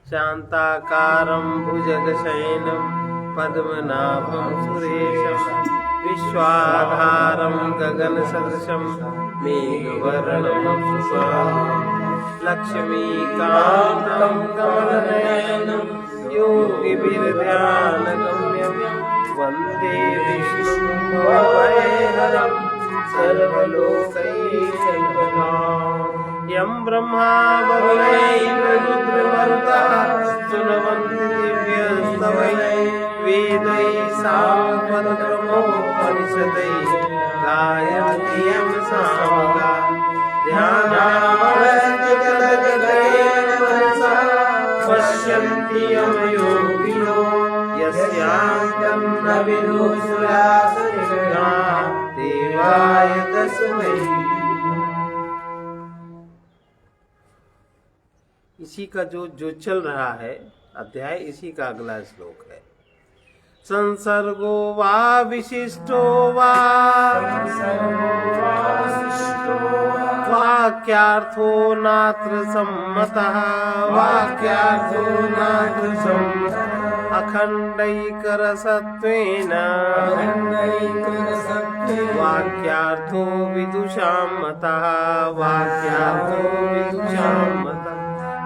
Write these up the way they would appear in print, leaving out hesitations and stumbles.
शान्ताकारं भुजगशयनं पद्मनाभं सुरेशं विश्वाधारं गगनसदृशं मेघवर्णं शुभांगं लक्ष्मीकान्तं कमलनयनं योगिभिर्ध्यानगम्यं वन्दे विष्णुं भवभयहरं सर्वलोकैकनाथं यं ब्रह्मा वरुणैर्रुद्रमरुतः स्तुवन्ति दिव्यस्तवैः वेदैः सामवेदोपनिषदैः गायन्ति यं सामगाः ध्यानामवस्थितगगनेन मनसा पश्यन्ति यं योगिनो यस्यान्तं न विदुषुरासुराः देवाय तस्मै। इसी का जो चल रहा है अध्याय, इसी का अगला श्लोक है। संसर्गो वा विशिष्टो वा वाक्यार्थो नात्र सम्मतः अखण्डैकरसत्वेन वाक्यार्थो विदुषां मतः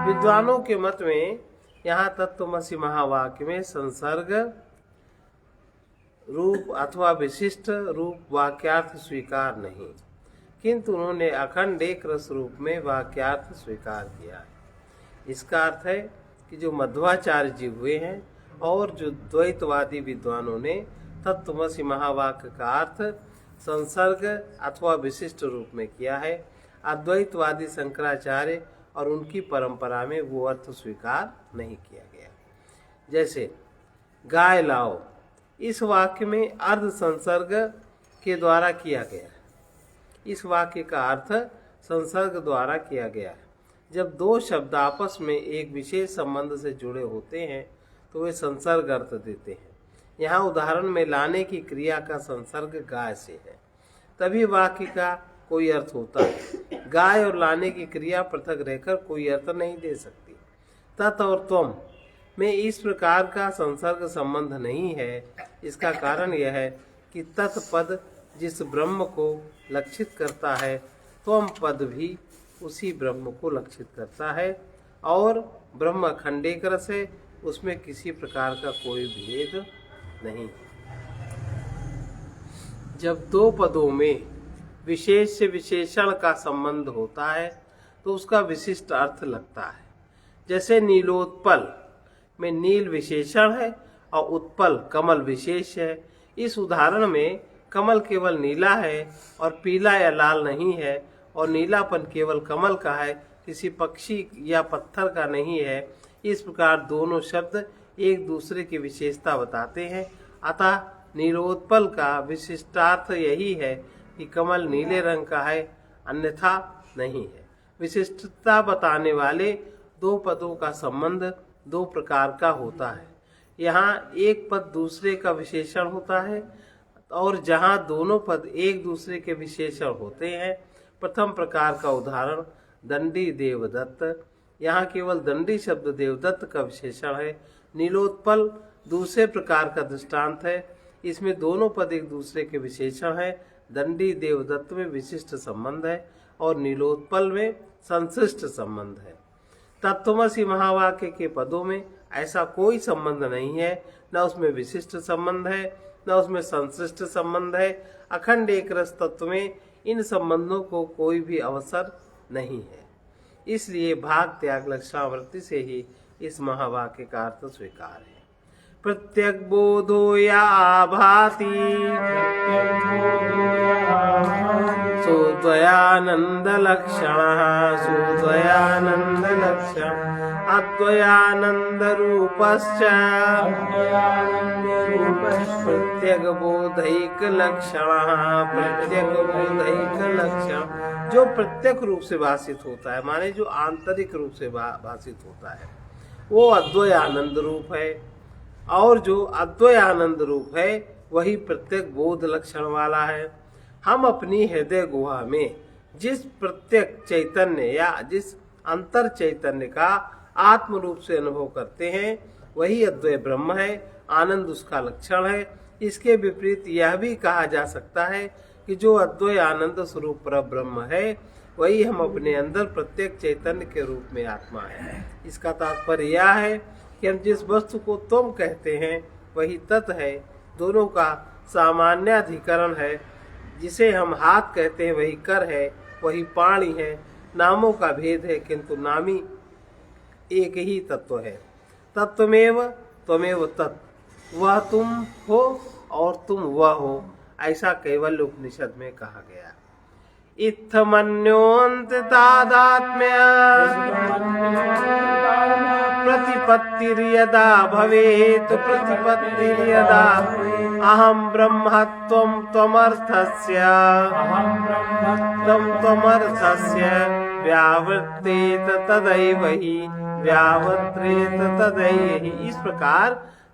विद्वानों के मत में यहाँ तत्त्वमसि महावाक्य में संसर्ग रूप अथवा विशिष्ट रूप वाक्यार्थ स्वीकार नहीं, किंतु उन्होंने अखंड एक रस रूप में वाक्यार्थ स्वीकार किया है। इसका अर्थ है कि जो मध्वाचार्य जी हुए हैं और जो द्वैतवादी विद्वानों ने तत्त्वमसि महावाक्य का अर्थ संसर्ग अथवा विशिष्ट रूप में किया है, अद्वैतवादी शंकराचार्य और उनकी परंपरा में वो अर्थ स्वीकार नहीं किया गया। जैसे गाय लाओ, इस वाक्य में अर्ध संसर्ग के द्वारा किया गया है। इस वाक्य का अर्थ संसर्ग द्वारा किया गया है। जब दो शब्द आपस में एक विशेष संबंध से जुड़े होते हैं तो वे संसर्ग अर्थ देते हैं। यहाँ उदाहरण में लाने की क्रिया का संसर्ग गाय से है, तभी वाक्य का कोई अर्थ होता है। गाय और लाने की क्रिया पृथक रहकर कोई अर्थ नहीं दे सकती। तत् और त्वम में इस प्रकार का संसर्ग संबंध नहीं है। इसका कारण यह है कि तत्पद जिस ब्रह्म को लक्षित करता है, त्वम पद भी उसी ब्रह्म को लक्षित करता है और ब्रह्म अखंडेक रस है, उसमें किसी प्रकार का कोई भेद नहीं। जब दो पदों में विशेष से विशेषण का संबंध होता है तो उसका विशिष्ट अर्थ लगता है। जैसे नीलोत्पल में नील विशेषण है और उत्पल कमल विशेष है। इस उदाहरण में कमल केवल नीला है और पीला या लाल नहीं है, और नीलापन केवल कमल का है, किसी पक्षी या पत्थर का नहीं है। इस प्रकार दोनों शब्द एक दूसरे की विशेषता बताते हैं। अतः नीलोत्पल का विशिष्टार्थ यही है कि कमल नीले रंग का है, अन्यथा नहीं है। विशिष्टता बताने वाले दो पदों का संबंध दो प्रकार का होता है। यहाँ एक पद दूसरे का विशेषण होता है और जहाँ दोनों पद एक दूसरे के विशेषण होते हैं। प्रथम प्रकार का उदाहरण दंडी देवदत्त, यहाँ केवल दंडी शब्द देवदत्त का विशेषण है। नीलोत्पल दूसरे प्रकार का दृष्टांत है, इसमें दोनों पद एक दूसरे के विशेषण है। दंडी देवदत्त में विशिष्ट संबंध है और नीलोत्पल में संश्लिष्ट संबंध है। तत्त्वमसि महावाक्य के पदों में ऐसा कोई संबंध नहीं है, न उसमें विशिष्ट संबंध है न उसमें संश्लिष्ट संबंध है। अखंड एक रस तत्व में इन संबंधों को कोई भी अवसर नहीं है। इसलिए भाग त्याग लक्षणावृत्ति से ही इस महावाक्य का अर्थ स्वीकार है। प्रत्यक बोधो या भाति सुद्वयानंद लक्षण अद्वयानंद रूपश्च प्रत्यक बोधैक लक्षण जो प्रत्यक्ष रूप से भाषित होता है, माने जो आंतरिक रूप से भाषित होता है, वो अद्वय आनंद रूप है। और जो अद्वय आनंद रूप है वही प्रत्येक बोध लक्षण वाला है। हम अपनी हृदय गुहा में जिस प्रत्येक चैतन्य या जिस अंतर चैतन्य का आत्म रूप से अनुभव करते हैं वही अद्वय ब्रह्म है, आनंद उसका लक्षण है। इसके विपरीत यह भी कहा जा सकता है कि जो अद्वय आनंद स्वरूप पर ब्रह्म है वही हम अपने अंदर प्रत्येक चैतन्य के रूप में आत्मा है। इसका तात्पर्य यह है कि हम जिस वस्तु को तुम कहते हैं वही तत् है, दोनों का सामान्याधिकरण है। जिसे हम हाथ कहते हैं वही कर है, वही पाणी है। नामों का भेद है किंतु नामी एक ही तत्व है। तत्वमेव त्वमेव तत्, वह तुम हो और तुम वह हो, ऐसा केवल उपनिषद में कहा गया। इत्थमन्योन्त तादात्म्य प्रतिपत्तिर्यदा भवेत्, प्रतिपत्तिर्यदा अहं ब्रह्मत्वं त्वमर्थस्य, त्वमर्थस्य व्यावर्तेत तदैव हि, व्यावर्तेत तदैव हि। इस प्रकार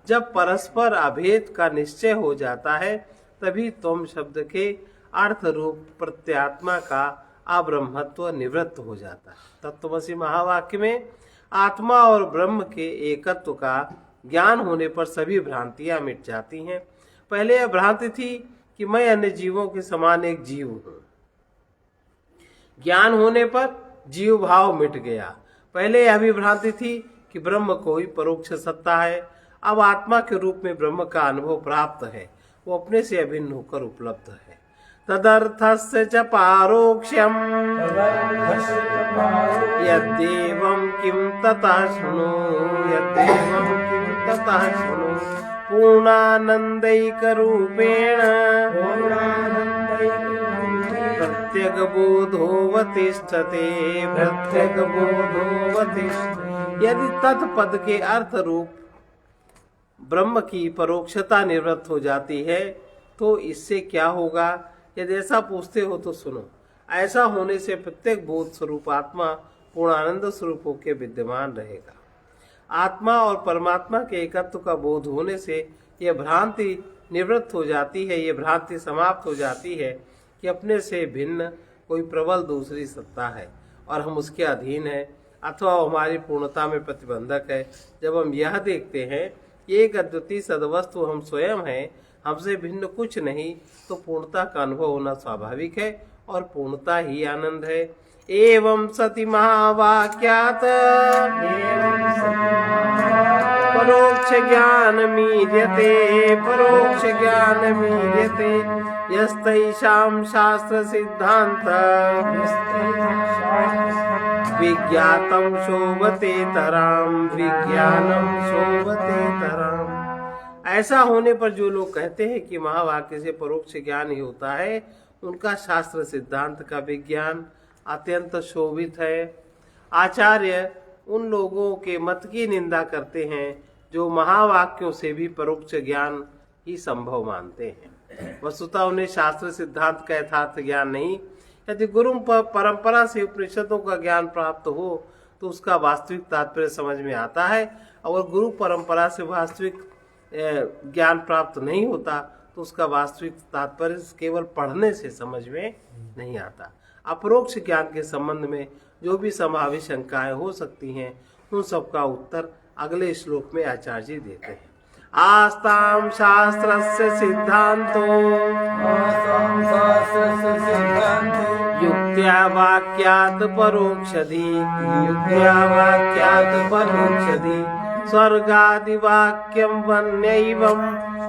जब परस्पर अभेद का निश्चय हो जाता है तभी तुम शब्द के अर्थ रूप प्रत्यात्मा का अब्रह्मत्व निवृत्त हो जाता है। तत्वमसि महावाक्य में आत्मा और ब्रह्म के एकत्व का ज्ञान होने पर सभी भ्रांतियां मिट जाती हैं। पहले यह भ्रांति थी कि मैं अन्य जीवों के समान एक जीव हूँ, ज्ञान होने पर जीव भाव मिट गया। पहले यह भी भ्रांति थी कि ब्रह्म कोई परोक्ष सत्ता है। अब आत्मा के रूप में ब्रह्म का अनुभव प्राप्त है, वो अपने से अभिन्न होकर उपलब्ध है। तदर्थस्य च पारोक्ष्यम् यद्देवं किं ततः शृणु, यद्देवं किं ततः शृणु पूर्णानन्दैकरूपेण प्रत्यगबोधोऽवतिष्ठते, प्रत्यगबोधोऽवतिष्ठते। यदि तत्पद के अर्थ रूप ब्रह्म की परोक्षता निवृत्त हो जाती है तो इससे क्या होगा? यदि ऐसा पूछते हो तो सुनो। ऐसा होने से प्रत्येक बोध स्वरूप आत्मा पूर्णानंद स्वरूप होकर विद्यमान रहेगा। आत्मा और परमात्मा के एकत्व का बोध होने से यह भ्रांति निवृत्त हो जाती है, यह भ्रांति समाप्त हो जाती है कि अपने से भिन्न कोई प्रबल दूसरी सत्ता है और हम उसके अधीन है अथवा हमारी पूर्णता में प्रतिबंधक है। जब हम यह देखते हैं एक अद्वितीय सदवस्तु हम स्वयं हैं, हमसे भिन्न कुछ नहीं, तो पूर्णता का अनुभव होना स्वाभाविक है और पूर्णता ही आनंद है। एवं सति महावाक्यात् परोक्ष ज्ञान मीड्यते, परोक्ष ज्ञान मीड्यते यस्तैषां शास्त्र सिद्धांत विज्ञातम शोभते तराम, विज्ञानम शोभते तराम। ऐसा होने पर जो लोग कहते हैं कि महावाक्य से परोक्ष ज्ञान ही होता है, उनका शास्त्र सिद्धांत का विज्ञान अत्यंत शोभित है। आचार्य उन लोगों के मत की निंदा करते हैं जो महावाक्यों से भी परोक्ष ज्ञान ही संभव मानते हैं। वस्तुतः उन्हें शास्त्र सिद्धांत का यथार्थ ज्ञान नहीं। यदि गुरु परंपरा से उपनिषदों का ज्ञान प्राप्त हो तो उसका वास्तविक तात्पर्य समझ में आता है, और गुरु परंपरा से वास्तविक ज्ञान प्राप्त नहीं होता तो उसका वास्तविक तात्पर्य केवल पढ़ने से समझ में नहीं आता। अपरोक्ष ज्ञान के संबंध में जो भी संभावित शंकाएं हो सकती हैं उन सबका उत्तर अगले श्लोक में आचार्य जी देते हैं। आस्ताम शास्त्रस्य सिद्धांतो युक्त्या वाक्यात् परोक्षधि, युक्त्या वाक्यात् परोक्षधि स्वर्गादिवाक्यं वन्यैवं,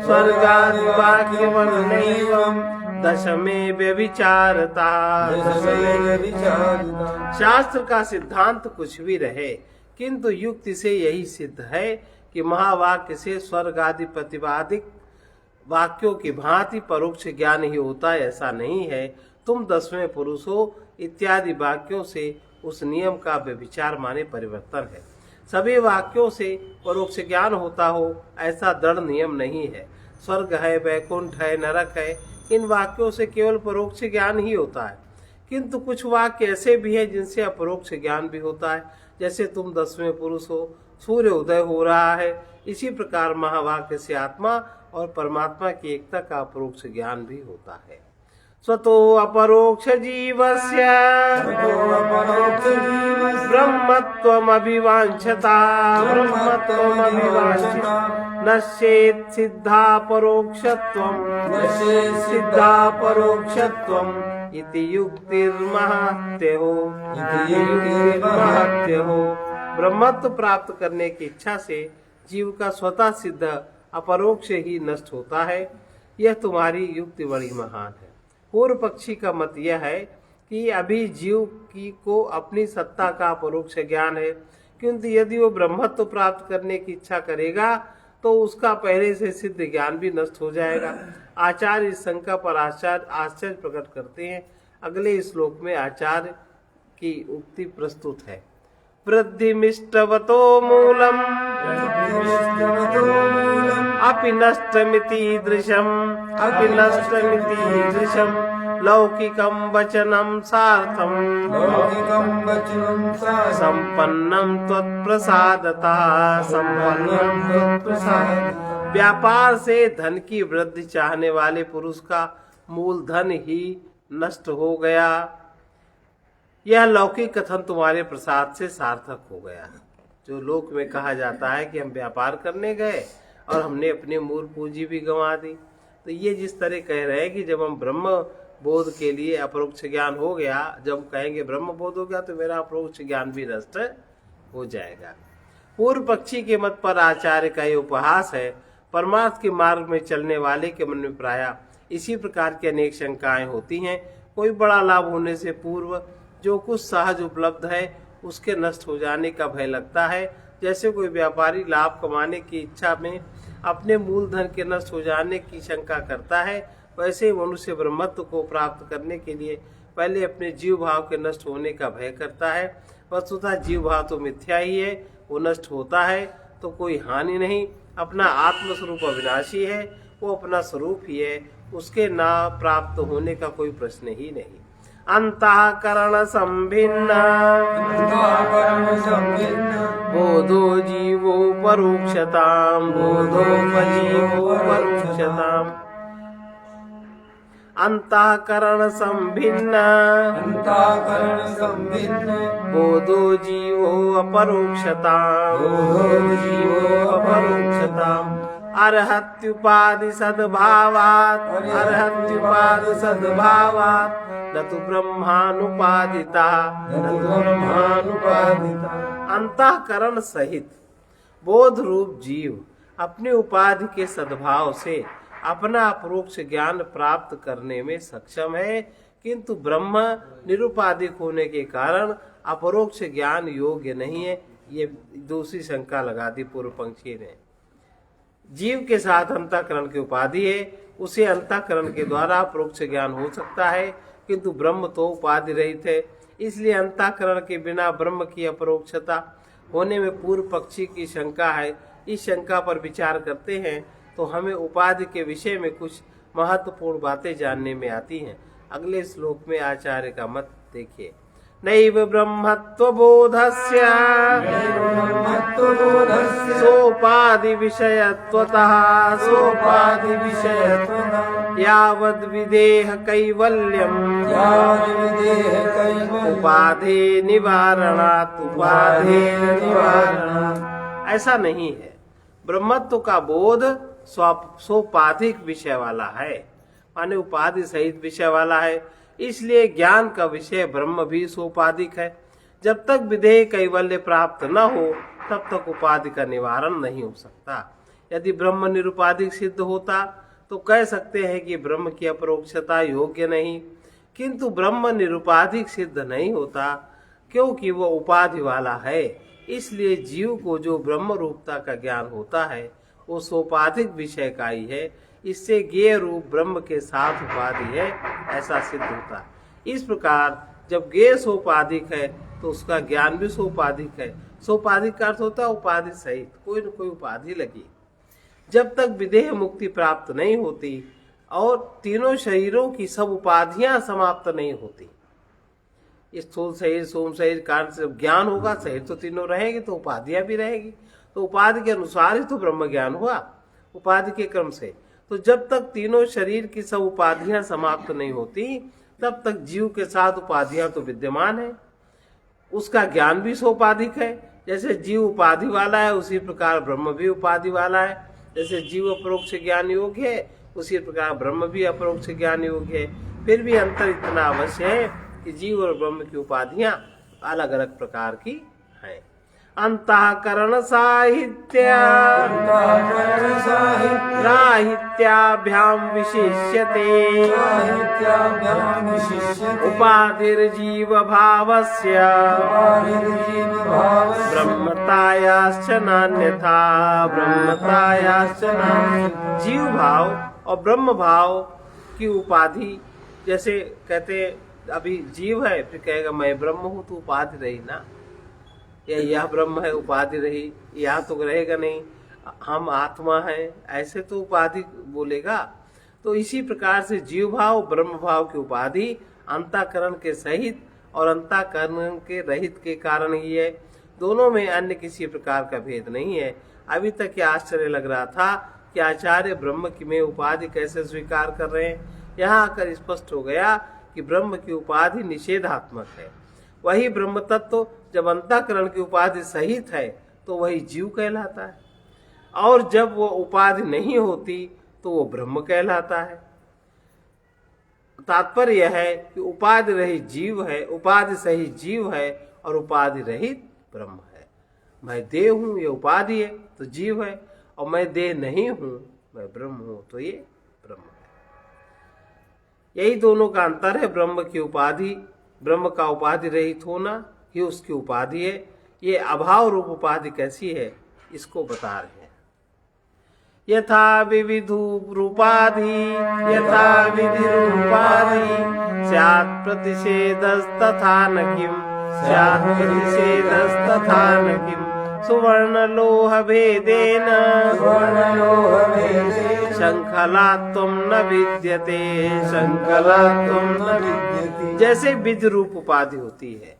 स्वर्गादिवाक्यं वन्यैवं दशमे व्यभिचारता। शास्त्र का सिद्धांत कुछ भी रहे किंतु युक्ति से यही सिद्ध है कि महावाक्य से स्वर्ग आदि प्रतिपादिक वाक्यों की भांति परोक्ष ज्ञान ही होता है, ऐसा नहीं है। तुम 10वें पुरुष हो इत्यादि वाक्यों से उस नियम का व्यभिचार माने परिवर्तन है। सभी वाक्यों से परोक्ष ज्ञान होता हो ऐसा दृढ़ नियम नहीं है। स्वर्ग है, वैकुंठ है, नरक है, इन वाक्यों से केवल परोक्ष ज्ञान ही होता है। किंतु कुछ वाक्य ऐसे भी है जिनसे अपरोक्ष ज्ञान भी होता है। जैसे तुम 10वें पुरुष हो, सूर्य उदय हो रहा है, इसी प्रकार महावाक्य से आत्मा और परमात्मा की एकता का अपरोक्ष ज्ञान भी होता है। स्वतो अपरोक्ष जीवस्य ब्रह्मत्वमभिवाञ्छता नश्येत् सिद्धा परोक्षत्वम् इति युक्तिर्महत्यहो। ब्रह्मत्व प्राप्त करने की इच्छा से जीव का स्वतः सिद्ध अपरोक्ष ही नष्ट होता है। यह तुम्हारी युक्ति बड़ी महान है। पूर्व पक्षी का मत यह है कि अभी जीव की को अपनी सत्ता का अपरोक्ष ज्ञान है, किंतु यदि वो ब्रह्मत्व प्राप्त करने की इच्छा करेगा तो उसका पहले से सिद्ध ज्ञान भी नष्ट हो जाएगा। आचार्य इस शंका पर आश्चर्य प्रकट करते हैं। अगले श्लोक में आचार्य की उक्ति प्रस्तुत है। वृद्धिमिष्टवतो मूलम् अपि नष्टमिति दृशम् लौकिकं वचनं सार्थं संपन्नं त्वत्प्रसादतः। व्यापार से धन की वृद्धि चाहने वाले पुरुष का मूलधन ही नष्ट हो गया। यह लौकिक कथन तुम्हारे प्रसाद से सार्थक हो गया। जो लोक में कहा जाता है कि हम व्यापार करने गए और हमने अपनी मूल पूंजी भी गंवा दी, तो ये जिस तरह कह रहे हैं कि जब हम ब्रह्म बोध के लिए अपरोक्ष ज्ञान हो गया, जब कहेंगे ब्रह्म बोध हो गया तो मेरा अपरोक्ष ज्ञान भी नष्ट हो जाएगा। पूर्व पक्षी के मत पर आचार्य का ये उपहास है। परमार्थ के मार्ग में चलने वाले के मन में प्रायः इसी प्रकार की अनेक शंकाएं होती हैं। कोई बड़ा लाभ होने से पूर्व जो कुछ सहज उपलब्ध है उसके नष्ट हो जाने का भय लगता है। जैसे कोई व्यापारी लाभ कमाने की इच्छा में अपने मूलधन के नष्ट हो जाने की शंका करता है, वैसे ही मनुष्य ब्रह्मत्व को प्राप्त करने के लिए पहले अपने जीव भाव के नष्ट होने का भय करता है। वस्तुतः जीव भाव तो मिथ्या ही है, वो नष्ट होता है तो कोई हानि नहीं। अपना आत्म स्वरूप अविनाशी है, वो अपना स्वरूप ही है, उसके ना प्राप्त होने का कोई प्रश्न ही नहीं। अंतःकरण संभिन्न बोधो जीवो परोक्षताम् अंतःकरण संभिन्न बोधो जीवो अपरोक्षताम् अर्हत्युपाधि सद्भावात् न तु ब्रह्मानुपादिता। अंतःकरण सहित बोध रूप जीव अपने उपाधि के सद्भाव से अपना अपरोक्ष ज्ञान प्राप्त करने में सक्षम है, किंतु ब्रह्म निरुपाधिक होने के कारण अपरोक्ष ज्ञान योग्य नहीं है। ये दूसरी शंका लगा दी पूर्व पंक्षी ने। जीव के साथ अंतःकरण की उपाधि है, उसे अंतःकरण के द्वारा अपरोक्ष ज्ञान हो सकता है, किंतु ब्रह्म तो उपाधि रहित है। इसलिए अंतःकरण के बिना ब्रह्म की अपरोक्षता होने में पूर्व पक्षी की शंका है। इस शंका पर विचार करते हैं तो हमें उपाधि के विषय में कुछ महत्वपूर्ण बातें जानने में आती हैं। अगले श्लोक में आचार्य का मत देखिए। नैव ब्रह्मत्वबोधस्य सोपाधि विषयत्वतः यावद् विदेह कैवल्यम् उपाधे निवारणात्। ऐसा नहीं है। ब्रह्मत्व का बोध सोपाधिक विषय वाला है, माने उपाधि सहित विषय वाला है। इसलिए ज्ञान का विषय ब्रह्म भी सोपाधिक है। जब तक विधेय कैवल्य प्राप्त न हो तब तक उपाधि का निवारण नहीं हो सकता। यदि ब्रह्म निरुपाधिक सिद्ध होता तो कह सकते हैं कि ब्रह्म की अपरोक्षता योग्य नहीं, किंतु ब्रह्म निरुपाधिक सिद्ध नहीं होता क्योंकि वो उपाधि वाला है। इसलिए जीव को जो ब्रह्म रूपता का ज्ञान होता है वो सोपाधिक विषय का ही है। इससे ज्ञेय रूप ब्रह्म के साथ उपाधि है, ऐसा सिद्ध होता है। इस प्रकार जब ज्ञेय सोपाधिक है तो उसका ज्ञान भी सोपाधिक है। सोपाधिक का अर्थ होता है उपाधि सहित, कोई न कोई उपाधि लगी। जब तक विदेह मुक्ति प्राप्त नहीं होती और तीनों शरीरों की सब उपाधियां समाप्त नहीं होती, स्थूल शरीर, सोम शरीर, कारण से ज्ञान होगा, शरीर तो तीनों रहेगी तो उपाधियां भी रहेगी। तो उपाधि के अनुसार ही तो ब्रह्म ज्ञान हुआ, उपाधि के क्रम से। तो जब तक तीनों शरीर की सब उपाधियां समाप्त नहीं होती तब तक जीव के साथ उपाधियां तो विद्यमान है। उसका ज्ञान भी सोपाधिक है। जैसे जीव उपाधि वाला है उसी प्रकार ब्रह्म भी उपाधि वाला है। जैसे जीव अपरोक्ष ज्ञान योग्य है उसी प्रकार ब्रह्म भी अपरोक्ष ज्ञान योग्य है। फिर भी अंतर इतना अवश्य है कि जीव और ब्रह्म की उपाधियां अलग अलग प्रकार की हैं। अंतःकरण साहित्य राहित्याभ्याम विशिष्यते उपाधिर्जीव भावस्य ब्रह्मतायाश्च नान्यथा ब्रह्मतायाश्च नान्यथा। जीव भाव और ब्रह्म भाव की उपाधि, जैसे कहते अभी जीव है फिर कहेगा मैं ब्रह्म हूं, तो उपाधि रही ना, या यह ब्रह्म है उपाधि रही, यह तो रहेगा नहीं, हम आत्मा है ऐसे तो उपाधि बोलेगा। तो इसी प्रकार से जीव भाव ब्रह्म भाव की उपाधि अंतःकरण के सहित और अंतःकरण के रहित के कारण ही है। दोनों में अन्य किसी प्रकार का भेद नहीं है। अभी तक यह आश्चर्य लग रहा था कि आचार्य ब्रह्म की में उपाधि कैसे स्वीकार कर रहे हैं। यहाँ आकर स्पष्ट हो गया कि ब्रह्म की उपाधि निषेधात्मक है। वही ब्रह्म तत्व जब अंतःकरण की उपाधि सहित है तो वही जीव कहलाता है, और जब वो उपाधि नहीं होती तो वो ब्रह्म कहलाता है। तात्पर्य यह है कि उपाधि रहित जीव है, उपाधि सहित जीव है और उपाधि रहित ब्रह्म है। मैं देह हूं ये उपाधि है तो जीव है, और मैं देह नहीं हूं मैं ब्रह्म हूं तो ये ब्रह्म है। यही दोनों का अंतर है। ब्रह्म की उपाधि, ब्रह्म का उपाधि रहित होना ही उसकी उपाधि है। ये अभाव रूप उपाधि कैसी है इसको बता रहे हैं। यथा विविधु रूपाधि यथा विधि रूपाधि स्यात् प्रतिषेधस्तथा न किम स्यात् प्रतिषेधस्तथा न किम सुवर्ण लोह भेदेन शंखलात्वं न विद्यते शंखलात्वं न विद्यते। जैसे विधि रूप उपाधि होती है,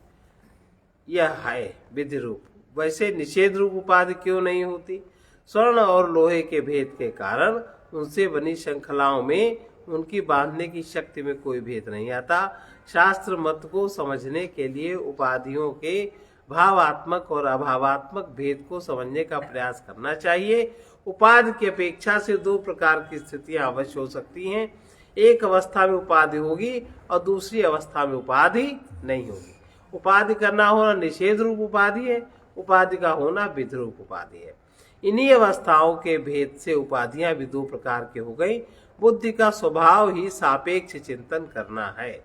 यह है विधि रूप, वैसे निषेध रूप उपाधि क्यों नहीं होती? स्वर्ण और लोहे के भेद के कारण उनसे बनी श्रृंखलाओं में उनकी बांधने की शक्ति में कोई भेद नहीं आता। शास्त्र मत को समझने के लिए उपाधियों के भावात्मक और अभावात्मक भेद को समझने का प्रयास करना चाहिए। उपाधि की अपेक्षा से दो प्रकार की स्थितियां अवश्य हो सकती हैं। एक अवस्था में उपाधि होगी और दूसरी अवस्था में उपाधि नहीं होगी। उपाधि का ना होना निषेध रूप उपाधि है, उपाधि का होना विधि रूप उपाधि है। इन्हीं अवस्थाओं के भेद से उपाधियां भी दो प्रकार की हो गई। बुद्धि का स्वभाव ही सापेक्ष चिंतन करना है।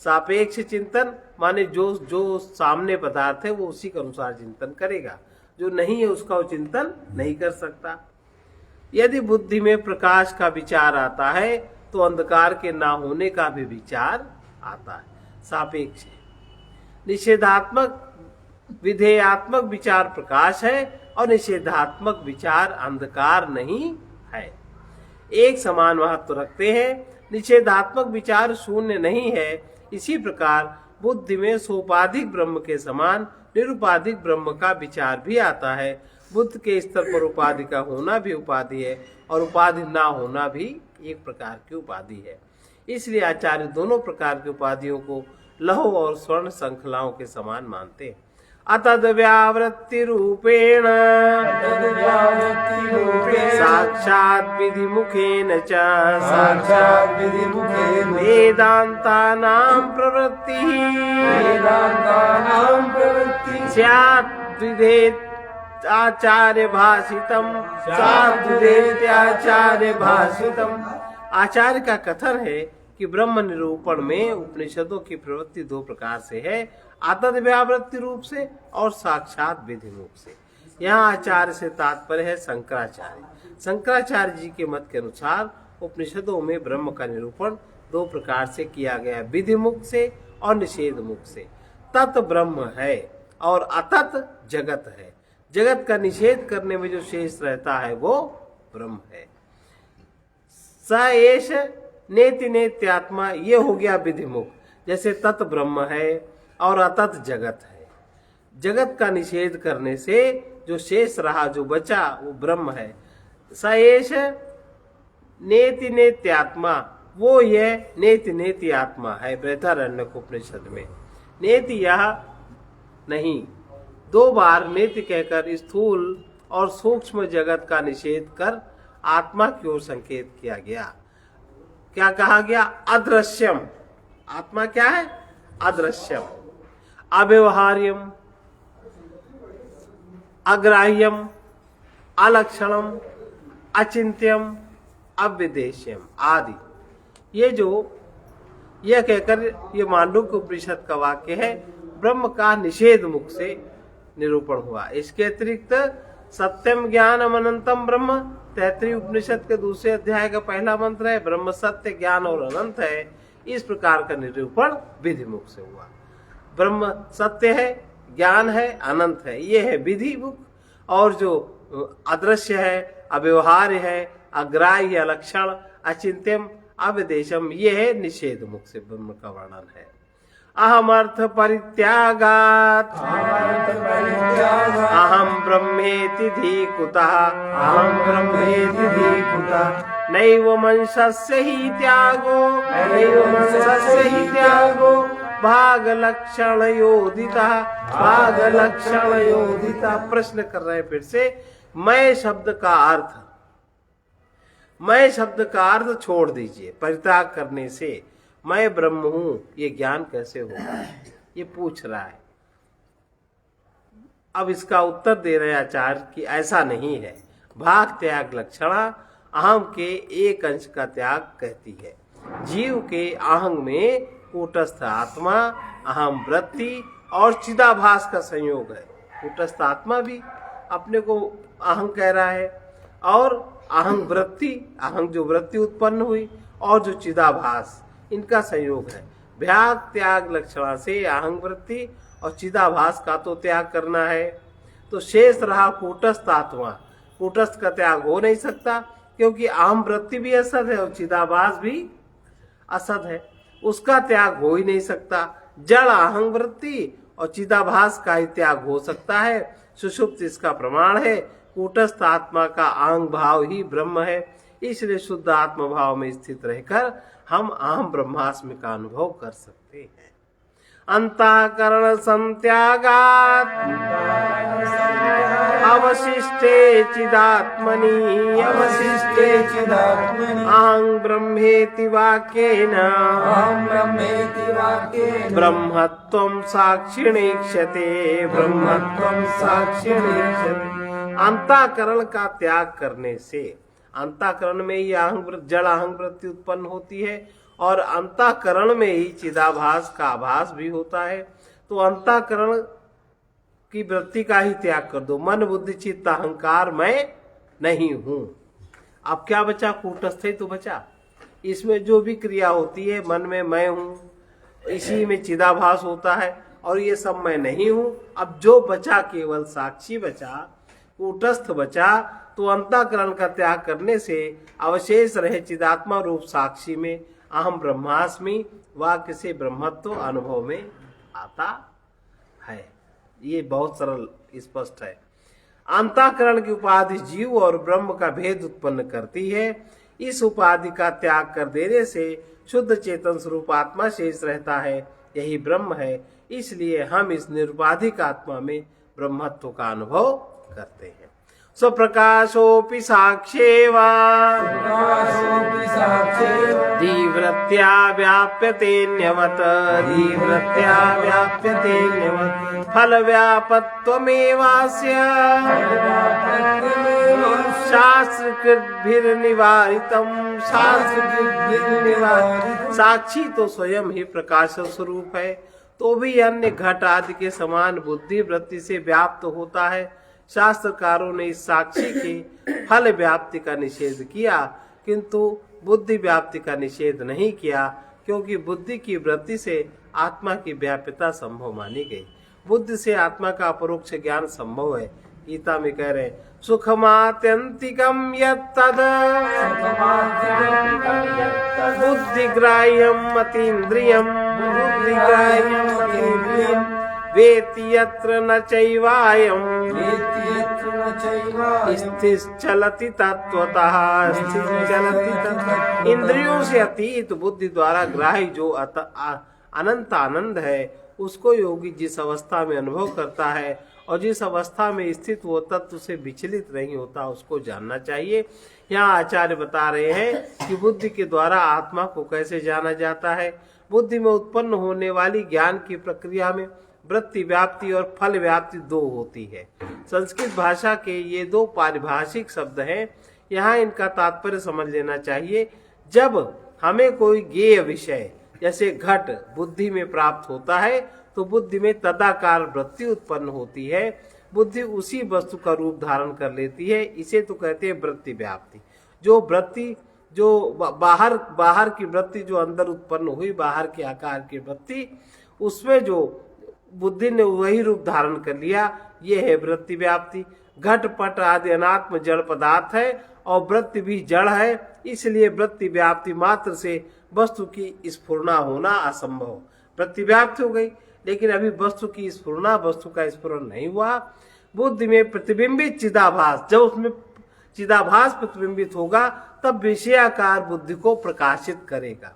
सापेक्ष चिंतन माने जो सामने पदार्थ है वो उसी के अनुसार चिंतन करेगा, जो नहीं है उसका वो चिंतन नहीं कर सकता। यदि बुद्धि में प्रकाश का विचार आता है तो अंधकार के ना होने का भी विचार आता है, सापेक्ष है। निषेधात्मक विधेयात्मक विचार प्रकाश है और निषेधात्मक विचार अंधकार नहीं है, एक समान महत्व रखते हैं। निषेधात्मक विचार शून्य नहीं है। इसी प्रकार बुद्धि में सोपाधिक ब्रह्म के समान निरुपाधिक ब्रह्म का विचार भी आता है। बुद्ध के स्तर पर उपाधि का होना भी उपाधि है और उपाधि ना होना भी एक प्रकार की उपाधि है। इसलिए आचार्य दोनों प्रकार की उपाधियों को लौह और स्वर्ण श्रृंखलाओं के समान मानते हैं। अतद व्यावृत्ति रूपेण साक्षात् विधि मुखेन च वेदान्तानां प्रवृत्तिः स्यात् विधेत् आचार्य भाषितम् स्यात् विधेत्याचार्य भाषितम्। आचार्य का कथन है कि ब्रह्म निरूपण में उपनिषदों की प्रवृत्ति दो प्रकार से है, आतद व्यावृत्ति रूप से और साक्षात विधि रूप से। यहाँ आचार्य से तात्पर्य है शंकराचार्य। शंकराचार्य जी के मत के अनुसार उपनिषदों में ब्रह्म का निरूपण दो प्रकार से किया गया, विधि मुख से और निषेध मुख से। तत् ब्रह्म है और अतत जगत है। जगत का निषेध करने में जो शेष रहता है वो ब्रह्म है। स एष नेति नेत्यात्मा, ये हो गया विधि मुख। जैसे तत् ब्रह्म है और अतत जगत है। जगत का निषेध करने से जो शेष रहा, जो बचा, वो ब्रह्म है। स एष नेति नेत्यात्मा, वो यह नेति नेति आत्मा है बृहदारण्यक उपनिषद में। नेति यह नहीं, 2 बार नेति कहकर स्थूल और सूक्ष्म जगत का निषेध कर आत्मा की ओर संकेत किया गया। क्या कहा गया? अदृश्यम। आत्मा क्या है? अदृश्यम, अव्यवहार्यम, अग्राह्यम, अलक्षणम, अचिंत्यम, अविदेश्यम आदि। यह कहकर ये मांडूक्य उपनिषद का वाक्य है, ब्रह्म का निषेध मुख से निरूपण हुआ। इसके अतिरिक्त सत्यम ज्ञानम अनंतम ब्रह्म, तैत्तिरीय उपनिषद के 2 अध्याय का पहला मंत्र है, ब्रह्म सत्य ज्ञान और अनंत है। इस प्रकार का निरूपण विधि मुख से हुआ। ब्रह्म सत्य है, ज्ञान है, अनंत है, ये है विधि मुख। और जो अदृश्य है, अव्यवहार्य है, अग्राह्य, अलक्षण, अचिंत्यम, अविदेशम, ये है निषेध मुख से ब्रह्म का वर्णन है। अहमर्थ परित्यागात् अहम ब्रह्मेति धीकुतः, अहम ब्रह्मेति धीकुतः, नैव मंसस्य हि त्यागो, नैव मंसस्य हि त्यागो, भाग लक्षण योदिता, भाग लक्षण योदिता। प्रश्न कर रहे हैं फिर से, मैं शब्द का अर्थ, मैं शब्द का अर्थ छोड़ दीजिए। परित्याग करने से मैं ब्रह्म हूं ये ज्ञान कैसे होगा, ये पूछ रहा है। अब इसका उत्तर दे रहे आचार्य कि ऐसा नहीं है। भाग त्याग लक्षणा अहम के एक अंश का त्याग कहती है। जीव के अहंग में कूटस्थ आत्मा, अहम वृत्ति और चिदाभास का संयोग है। कूटस्थ आत्मा भी अपने को अहंग कह रहा है, और अहंग वृत्ति, अहंग जो वृत्ति उत्पन्न हुई, और जो चिदाभास, इनका संयोग है। भ्याग त्याग लक्षणा से अहंग वृत्ति और चिदाभास का तो त्याग करना है, तो शेष रहा कूटस्थ आत्मा। कूटस्थ का त्याग हो नहीं सकता, क्योंकि अहम वृत्ति भी असत है और चिदाभास भी असत है, उसका त्याग हो ही नहीं सकता। जड़ अहंग वृत्ति और चिदाभास का ही त्याग हो सकता है। सुषुप्त इसका प्रमाण है। कूटस्थ आत्मा का अहंग भाव ही ब्रह्म है। इसलिए शुद्ध आत्म भाव में स्थित रहकर हम अहम ब्रह्मास्मि का अनुभव कर सकते हैं। अंतःकरण संत्यागात् अवशिष्टे चिदात्मनि, अवशिष्टे चिदात्मनि, अहं ब्रह्मेति वाक्येन, अहं ब्रह्मेति वाक्येन, ब्रह्मत्वं साक्षिणीक्ष्यते, ब्रह्मत्वं साक्षिणीक्ष्यते। अंतःकरण का त्याग करने से, अंतःकरण में ही जड़ अहंग वृत्ति उत्पन्न होती है, और अंतःकरण में ही चिदाभास का आभास भी होता है। तो अंतःकरण की वृत्ति का ही त्याग कर दो। मन बुद्धि चित्त अहंकार मैं नहीं हूं। अब क्या बचा? कूटस्थ ही तो बचा। इसमें जो भी क्रिया होती है, मन में मैं हूं, इसी में चिदाभास होता है, और ये सब मैं नहीं हूं। अब जो बचा केवल साक्षी बचा, कूटस्थ बचा, तो अंतःकरण का त्याग करने से अवशेष रहे चिदात्मा रूप साक्षी में अहम ब्रह्मास्मि वाक्य से ब्रह्मत्व अनुभव में आता है। ये बहुत सरल स्पष्ट है। अंतःकरण की उपाधि जीव और ब्रह्म का भेद उत्पन्न करती है। इस उपाधि का त्याग कर देने से शुद्ध चेतन स्वरूप आत्मा शेष रहता है, यही ब्रह्म है। इसलिए हम इस निरुपाधिक आत्मा में ब्रह्मत्व का अनुभव करते हैं। स्वप्रकाशोऽपि साक्ष्येव धीवृत्त्या व्याप्यतेऽन्यवत्, धीवृत्त्या व्याप्यतेऽन्यवत्, फलव्यापत्वमेवास्य शास्त्रकृद्भिर्निवारितम्, शास्त्रकृद्भिर्निवारितम्। साक्षी तो स्वयं ही प्रकाश स्वरूप है, तो भी अन्य घट आदि के समान बुद्धि वृत्ति से व्याप्त होता है। शास्त्रकारों ने इस साक्षी के फल व्याप्ति का निषेध किया, किंतु बुद्धि व्याप्ति का निषेध नहीं किया, क्योंकि बुद्धि की वृत्ति से आत्मा की व्याप्यता संभव मानी गई। बुद्धि से आत्मा का अपरोक्ष ज्ञान संभव है। गीता में कह रहे सुखमात्यंतिकम यत्तद बुद्धिग्राह्यम अतीन्द्रियम, बुद्धिग्राह्यम अतीन्द्रियम, वेति यत्र न चैवायम्, स्थित चलति तत्वतः, स्थित चलति तत्व। इंद्रियों से अतीत बुद्धि द्वारा ग्राह्य जो अनंत आनंद है उसको योगी जिस अवस्था में अनुभव करता है और जिस अवस्था में स्थित वो तत्व से विचलित नहीं होता उसको जानना चाहिए। यहाँ आचार्य बता रहे हैं कि बुद्धि के द्वारा आत्मा को कैसे जाना जाता है। बुद्धि में उत्पन्न होने वाली ज्ञान की प्रक्रिया में वृत्ति व्याप्ति और फल व्याप्ति दो होती है। संस्कृत भाषा के ये दो पारिभाषिक शब्द हैं, यहाँ इनका तात्पर्य समझ लेना चाहिए। जब हमें कोई ज्ञेय विषय जैसे घट बुद्धि में प्राप्त होता है तो बुद्धि में तदाकार वृत्ति उत्पन्न होती है, बुद्धि उसी वस्तु का रूप धारण कर लेती है, इसे तो कहते हैं वृत्ति व्याप्ति। जो वृत्ति जो बाहर की वृत्ति जो अंदर उत्पन्न हुई, बाहर के आकार की वृत्ति, उसमें जो बुद्धि ने वही रूप धारण कर लिया, ये है वृत्ति व्याप्ति। घट पट आदि अनात्म जड़ पदार्थ है और वृत्ति भी जड़ है, इसलिए वृत्ति व्याप्ति मात्र से वस्तु की स्फुरना होना असंभव। वृत्ति व्याप्ति हो गई लेकिन अभी वस्तु की स्फुरना, वस्तु का स्फुरन नहीं हुआ। बुद्धि में प्रतिबिंबित चिदाभास, जब उसमें चिदाभास प्रतिबिंबित होगा तब विषयाकार बुद्धि को प्रकाशित करेगा।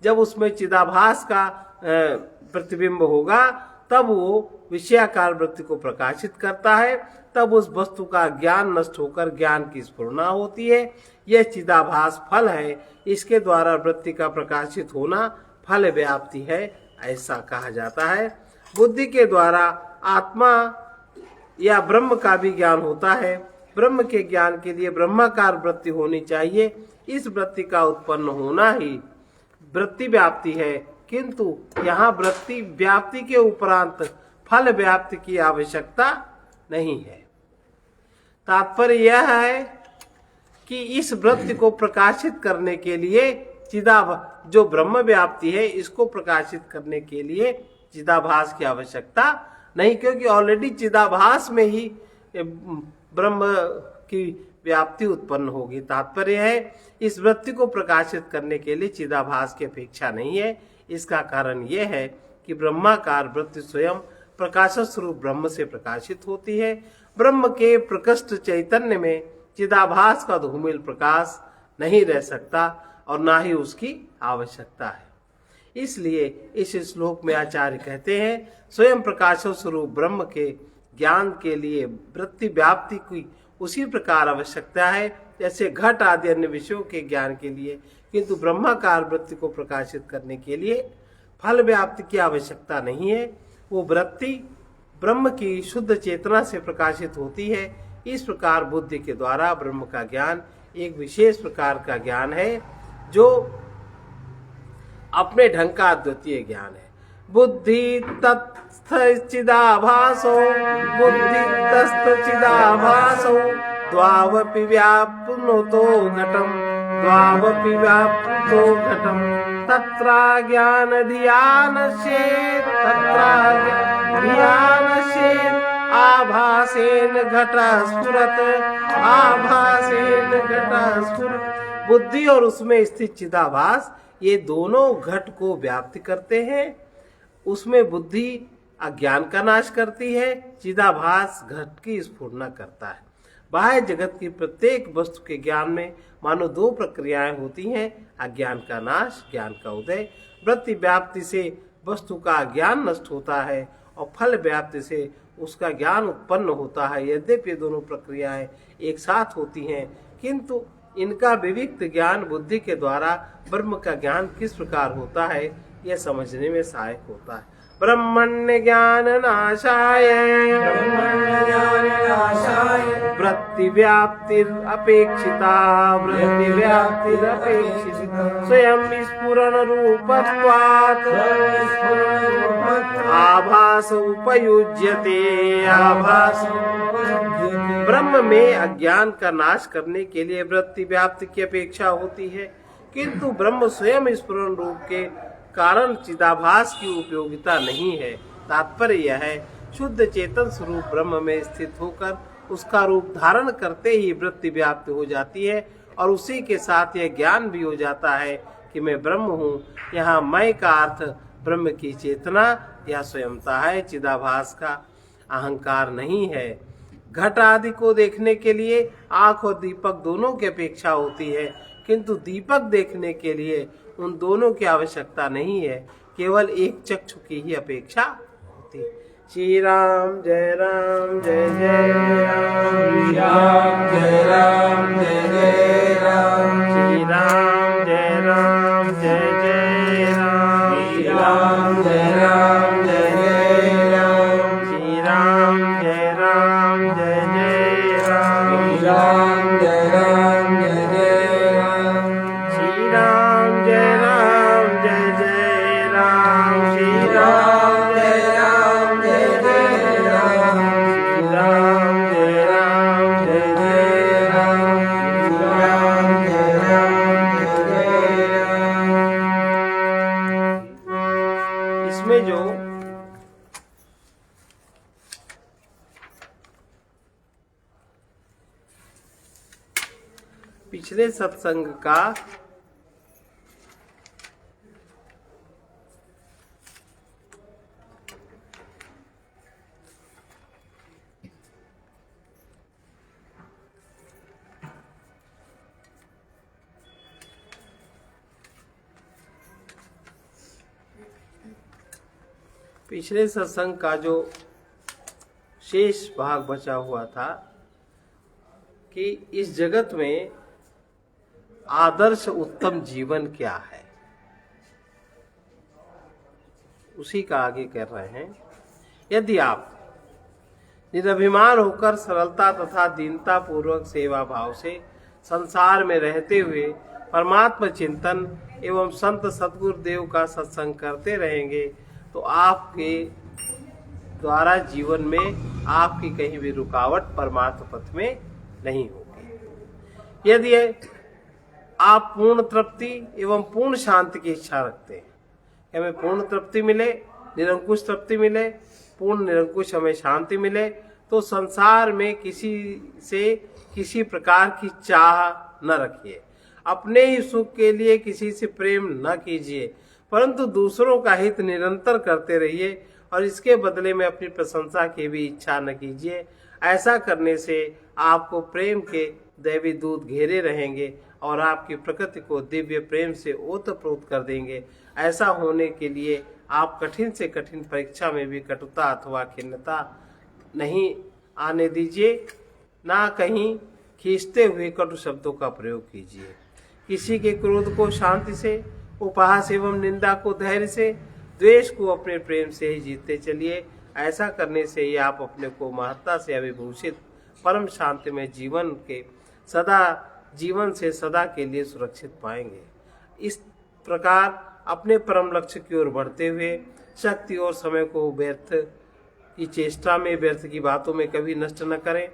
जब उसमें चिदाभास का प्रतिबिंब होगा तब वो विषयाकार वृत्ति को प्रकाशित करता है, तब उस वस्तु का ज्ञान नष्ट होकर ज्ञान की स्फुरना होती है। यह चिदाभास फल है, इसके द्वारा वृत्ति का प्रकाशित होना फल व्याप्ति है, ऐसा कहा जाता है। बुद्धि के द्वारा आत्मा या ब्रह्म का भी ज्ञान होता है। ब्रह्म के ज्ञान के लिए ब्रह्माकार वृत्ति होनी चाहिए। इस वृत्ति का उत्पन्न होना ही वृत्ति व्याप्ति है, किंतु यहाँ वृत्ति व्याप्ति के उपरांत फल व्याप्ति की आवश्यकता नहीं है। तात्पर्य यह है कि इस वृत्ति को प्रकाशित करने के लिए जो ब्रह्म व्याप्ति है इसको प्रकाशित करने के लिए चिदाभास की आवश्यकता नहीं, क्योंकि ऑलरेडी चिदाभास में ही ब्रह्म की व्याप्ति उत्पन्न होगी। तात्पर्य है इस वृत्ति को प्रकाशित करने के लिए चिदाभास की अपेक्षा नहीं है। इसका कारण यह है कि ब्रह्माकार वृत्ति स्वयं प्रकाश स्वरूप ब्रह्म से प्रकाशित होती है। ब्रह्म के प्रकृष्ट चैतन्य में चिदाभास का धूमिल प्रकाश नहीं रह सकता और ना ही उसकी आवश्यकता है। इसलिए इस श्लोक में आचार्य कहते हैं स्वयं प्रकाश स्वरूप ब्रह्म के ज्ञान के लिए वृत्ति व्याप्ति की उसी प्रकार आवश्यकता है जैसे घट आदि अन्य विषयों के ज्ञान के लिए, किंतु ब्रह्माकार वृत्ति को प्रकाशित करने के लिए फल व्याप्ति की आवश्यकता नहीं है। वो वृत्ति ब्रह्म की शुद्ध चेतना से प्रकाशित होती है। इस प्रकार बुद्धि के द्वारा ब्रह्म का ज्ञान एक विशेष प्रकार का ज्ञान है जो अपने ढंग का अद्वितीय ज्ञान है। बुद्धि तत्स्थ चिदाभासो, बुद्धि तस्थ चिदाभासो, द्वावपि व्याप्नोतो घटम, द्वावपि व्याप्तो घटम, तत्रा ज्ञान धियानश्चेत्, तत्रा धियानश्चेत्, आभासेन घटः स्फुरत्, आभासेन घटः स्फुरत्। बुद्धि और उसमें स्थित चिदाभास ये दोनों घट को व्याप्त करते हैं। उसमें बुद्धि अज्ञान का नाश करती है, चिदाभास घट की स्फुरना करता है। बाह्य जगत की प्रत्येक वस्तु के ज्ञान में मानो दो प्रक्रियाएं होती हैं, अज्ञान का नाश, ज्ञान का उदय। वृत्ति व्याप्ति से वस्तु का ज्ञान नष्ट होता है और फल व्याप्ति से उसका ज्ञान उत्पन्न होता है। यद्यपि दोनों प्रक्रियाएं एक साथ होती हैं, किंतु इनका विविक्त ज्ञान बुद्धि के द्वारा ब्रह्म का ज्ञान किस प्रकार होता है यह समझने में सहायक होता है। ब्रह्मण्य ज्ञान नाशाय, वृत्ति व्याप्तिर अपेक्षिता, वृत्ति व्याप्तिर अपेक्षिता, स्वयं स्फुरण रूपत्वात्, आभास उपयुज्यते, आभास। ब्रह्म में अज्ञान का नाश करने के लिए वृत्ति व्याप्ति की अपेक्षा होती है, किंतु ब्रह्म स्वयं स्फुरण रूप के कारण चिदाभास की उपयोगिता नहीं है। तात्पर्य यह है शुद्ध चेतन स्वरूप ब्रह्म में स्थित होकर उसका रूप धारण करते ही वृत्ति व्याप्त हो जाती है और उसी के साथ यह ज्ञान भी हो जाता है कि मैं ब्रह्म हूँ। यहाँ मैं का अर्थ ब्रह्म की चेतना या स्वयंता है, चिदाभास का अहंकार नहीं है। घट आदि को देखने के लिए आंख और दीपक दोनों की अपेक्षा होती है, किंतु दीपक देखने के लिए उन दोनों की आवश्यकता नहीं है, केवल एक चक्षु की ही अपेक्षा होती है। श्री राम जय जय राम, राम जय राम जय जय राम, श्री राम जय जय राम, राम जय राम जय जय राम, श्री राम जय जय राम, राम जय राम जय जय राम, श्री राम जय जय राम, श्री राम जय जय राम, श्री राम जय जय राम, राम जय राम जय जय राम। इसमें जो पिछले सत्संग का पिछले सत्संग का जो शेष भाग बचा हुआ था कि इस जगत में आदर्श उत्तम जीवन क्या है, उसी का आगे कर रहे हैं। यदि आप निरभिमान होकर सरलता तथा दीनता पूर्वक सेवा भाव से संसार में रहते हुए परमात्मा चिंतन एवं संत सद्गुरुदेव का सत्संग करते रहेंगे तो आपके द्वारा जीवन में आपकी कहीं भी रुकावट परमार्थ पथ में नहीं होगी। यदि आप पूर्ण तृप्ति एवं पूर्ण शांति की इच्छा रखते हैं, हमें पूर्ण तृप्ति मिले, निरंकुश तृप्ति मिले, पूर्ण निरंकुश हमें शांति मिले, तो संसार में किसी से किसी प्रकार की चाह न रखिए, अपने ही सुख के लिए किसी से प्रेम न कीजिए, परंतु दूसरों का हित निरंतर करते रहिए और इसके बदले में अपनी प्रशंसा की भी इच्छा न कीजिए। ऐसा करने से आपको प्रेम के दैवी दूत घेरे रहेंगे और आपकी प्रकृति को दिव्य प्रेम से ओतप्रोत कर देंगे। ऐसा होने के लिए आप कठिन से कठिन परीक्षा में भी कटुता अथवा खिन्नता नहीं आने दीजिए, ना कहीं खींचते हुए कटु शब्दों का प्रयोग कीजिए। किसी के क्रोध को शांति से, उपहास एवं निंदा को धैर्य से, द्वेष को अपने प्रेम से ही जीतते चलिए। ऐसा करने से ही आप अपने को महत्ता से अभिभूषित परम शांति में जीवन से सदा के लिए सुरक्षित पाएंगे। इस प्रकार अपने परम लक्ष्य की ओर बढ़ते हुए शक्ति और समय को व्यर्थ की चेष्टा में, व्यर्थ की बातों में कभी नष्ट न करें।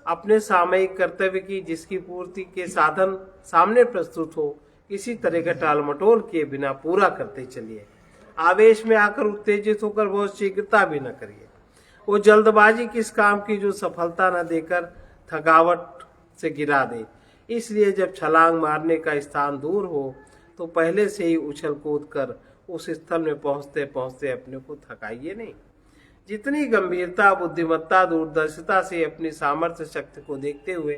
अपने सामयिक कर्तव्य की जिसकी पूर्ति के साधन सामने प्रस्तुत हो, किसी तरह का टालमटोल किए बिना पूरा करते चलिए। आवेश में आकर उत्तेजित होकर बहुत शीघ्रता भी न करिए। वो जल्दबाजी किस काम की जो सफलता न देकर थकावट से गिरा दे। इसलिए जब छलांग मारने का स्थान दूर हो तो पहले से ही उछल कूद कर उस स्थल में पहुंचते पहुंचते अपने को थकाइए नहीं। जितनी गंभीरता, बुद्धिमत्ता, दूरदर्शिता से अपनी सामर्थ्य शक्ति को देखते हुए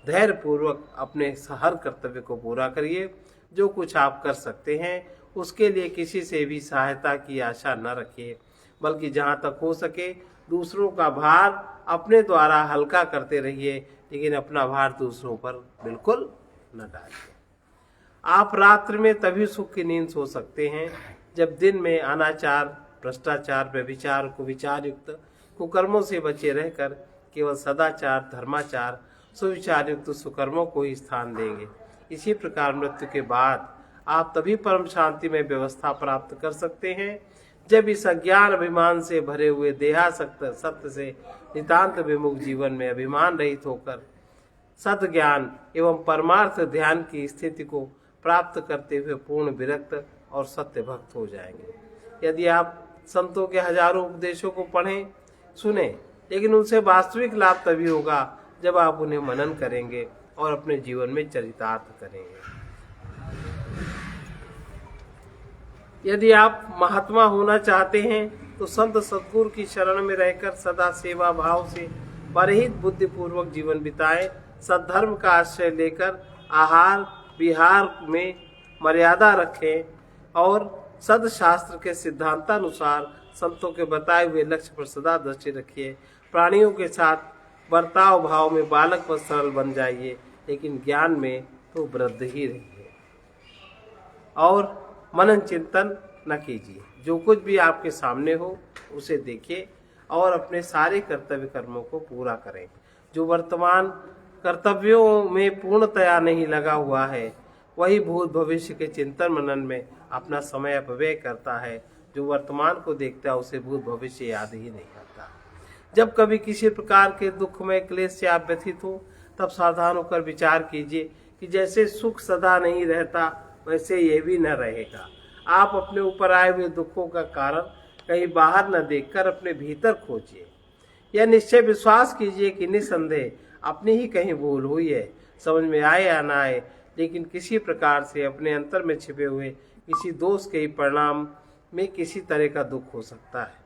धैर्य पूर्वक अपने हर कर्तव्य को पूरा करिए। जो कुछ आप कर सकते हैं उसके लिए किसी से भी सहायता की आशा न रखिए, बल्कि जहाँ तक हो सके दूसरों का भार अपने द्वारा हल्का करते रहिए, लेकिन अपना भार दूसरों पर बिल्कुल न डालिए। आप रात्रि में तभी सुख की नींद सो सकते हैं जब दिन में अनाचार, भ्रष्टाचार, व्यभिचार, कुविचार युक्त कुकर्मों से बचे रहकर केवल सदाचार, धर्माचार, सुविचार युक्त सुकर्मों को ही स्थान देंगे। इसी प्रकार मृत्यु के बाद आप तभी परम शांति में व्यवस्था प्राप्त कर सकते हैं जब इस अज्ञान अभिमान से भरे हुए देहासक्त सत्य से नितांत विमुख जीवन में अभिमान रहित होकर सत ज्ञान एवं परमार्थ ध्यान की स्थिति को प्राप्त करते हुए पूर्ण विरक्त और सत्य भक्त हो जाएंगे। यदि आप संतों के हजारों उपदेशों को पढ़ें, सुने, लेकिन उनसे वास्तविक लाभ तभी होगा जब आप उन्हें मनन करेंगे और अपने जीवन में चरितार्थ करेंगे। यदि आप महात्मा होना चाहते हैं तो संत सद्गुरु की शरण में रहकर सदा सेवा भाव से परहित बुद्धिपूर्वक जीवन बिताएं। सद्धर्म का आश्रय लेकर आहार विहार में मर्यादा रखें और सदशास्त्र के सिद्धांतानुसार संतों के बताए हुए लक्ष्य पर सदा दृष्टि रखिए। प्राणियों के साथ बर्ताव भाव में बालक व सरल बन जाइए, लेकिन ज्ञान में तो वृद्ध ही रहिए। और मनन चिंतन न कीजिए, जो कुछ भी आपके सामने हो उसे देखिए और अपने सारे कर्तव्य कर्मों को पूरा करें। जो वर्तमान कर्तव्यों में पूर्णतया नहीं लगा हुआ है, वही भूत भविष्य के चिंतन मनन में अपना समय अपव्यय करता है। जो वर्तमान को देखता है उसे भूत भविष्य याद ही नहीं आता। जब कभी किसी प्रकार के दुखमय क्लेश से आप व्यथित हो, तब सावधान होकर विचार कीजिए कि जैसे सुख सदा नहीं रहता, वैसे यह भी न रहेगा। आप अपने ऊपर आए हुए दुखों का कारण कहीं बाहर न देखकर अपने भीतर खोजिए। यह निश्चय विश्वास कीजिए कि निसंदेह अपनी ही कहीं भूल हुई है। समझ में आए या ना आए, लेकिन किसी प्रकार से अपने अंतर में छिपे हुए किसी दोष के ही परिणाम में किसी तरह का दुख हो सकता है।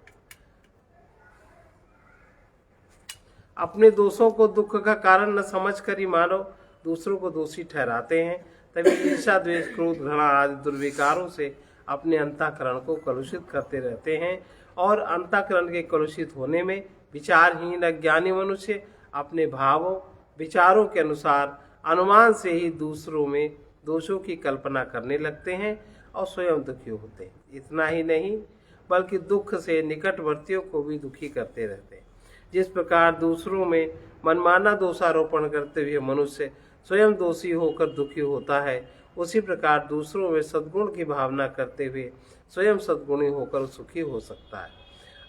अपने दोषों को दुख का कारण न समझकर ही मानव दूसरों को दोषी ठहराते हैं। तभी ईर्ष्या द्वेष क्रोध घृणा आदि दुर्विकारों से अपने अंतःकरण को कलुषित करते रहते हैं और अंतःकरण के कलुषित होने में विचारहीन अज्ञानी मनुष्य अपने भावों विचारों के अनुसार अनुमान से ही दूसरों में दोषों की कल्पना करने लगते हैं और स्वयं दुखी होते हैं। इतना ही नहीं, बल्कि दुख से निकटवर्तियों को भी दुखी करते रहते हैं। जिस प्रकार दूसरों में मनमाना दोषारोपण करते हुए मनुष्य स्वयं दोषी होकर दुखी होता है, उसी प्रकार दूसरों में सद्गुण की भावना करते हुए स्वयं सद्गुणी होकर सुखी हो सकता है।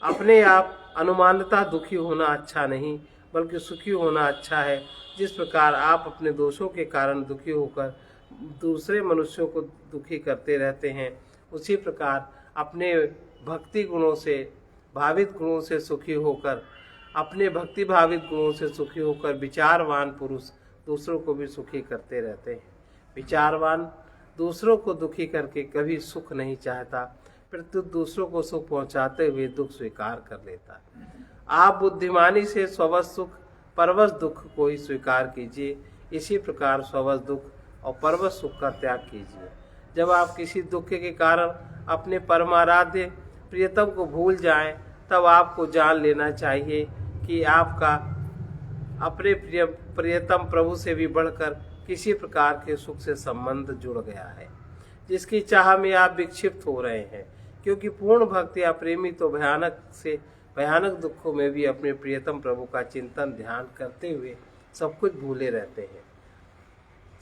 अपने आप अनुमानता दुखी होना अच्छा नहीं, बल्कि सुखी होना अच्छा है। जिस प्रकार आप अपने दोषों के कारण दुखी होकर दूसरे मनुष्यों को दुखी करते रहते हैं, उसी प्रकार अपने भक्ति गुणों से भावित गुणों से सुखी होकर अपने भक्ति भावित गुणों से सुखी होकर विचारवान पुरुष दूसरों को भी सुखी करते रहते हैं। विचारवान दूसरों को दुखी करके कभी सुख नहीं चाहता, प्रत्युत दूसरों को सुख पहुंचाते हुए दुख स्वीकार कर लेता है। आप बुद्धिमानी से स्ववश सुख परवश दुख को ही स्वीकार कीजिए। इसी प्रकार स्ववश दुख और परवश सुख का त्याग कीजिए। जब आप किसी दुख के कारण अपने परमाराध्य प्रियतम को भूल जाएं, तब आपको जान लेना चाहिए कि आपका अपने प्रियतम प्रभु से भी बढ़कर किसी प्रकार के सुख से संबंध जुड़ गया है, जिसकी चाह में आप विक्षिप्त हो रहे हैं। क्योंकि पूर्ण भक्त या प्रेमी तो भयानक से भयानक दुखों में भी अपने प्रियतम प्रभु का चिंतन ध्यान करते हुए सब कुछ भूले रहते हैं।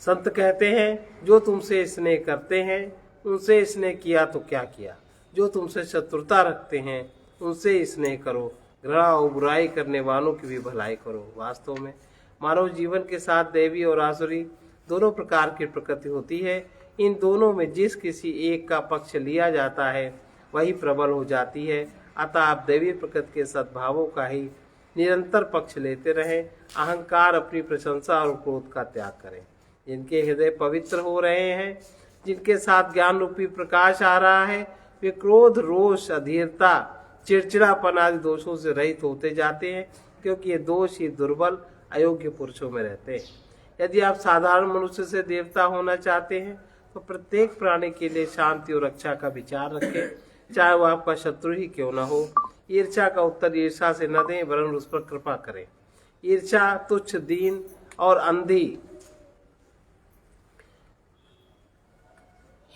संत कहते हैं, जो तुमसे स्नेह करते हैं उनसे स्नेह किया तो क्या किया, जो तुमसे शत्रुता रखते हैं उनसे स्नेह करो, घृणा और बुराई करने वालों की भी भलाई करो। वास्तव में मानव जीवन के साथ दैवी और आसुरी दोनों प्रकार की प्रकृति होती है। इन दोनों में जिस किसी एक का पक्ष लिया जाता है वही प्रबल हो जाती है। अतः आप दैवी प्रकृति के सद्भावों का ही निरंतर पक्ष लेते रहें। अहंकार अपनी प्रशंसा और क्रोध का त्याग करें। जिनके हृदय पवित्र हो रहे हैं, जिनके साथ ज्ञान रूपी प्रकाश आ रहा है, वे क्रोध रोष अधीरता चिड़चिड़ापन आदि दोषों से रहित होते जाते हैं, क्योंकि ये दोष ही दुर्बल अयोग्य पुरुषों में रहते हैं। यदि आप साधारण मनुष्य से देवता होना चाहते हैं तो प्रत्येक प्राणी के लिए शांति और रक्षा का विचार रखें, चाहे वह आपका शत्रु ही क्यों न हो। ईर्ष्या का उत्तर ईर्ष्या से न दें, वरन उस पर कृपा करें। ईर्ष्या तुच्छ दीन और अंधी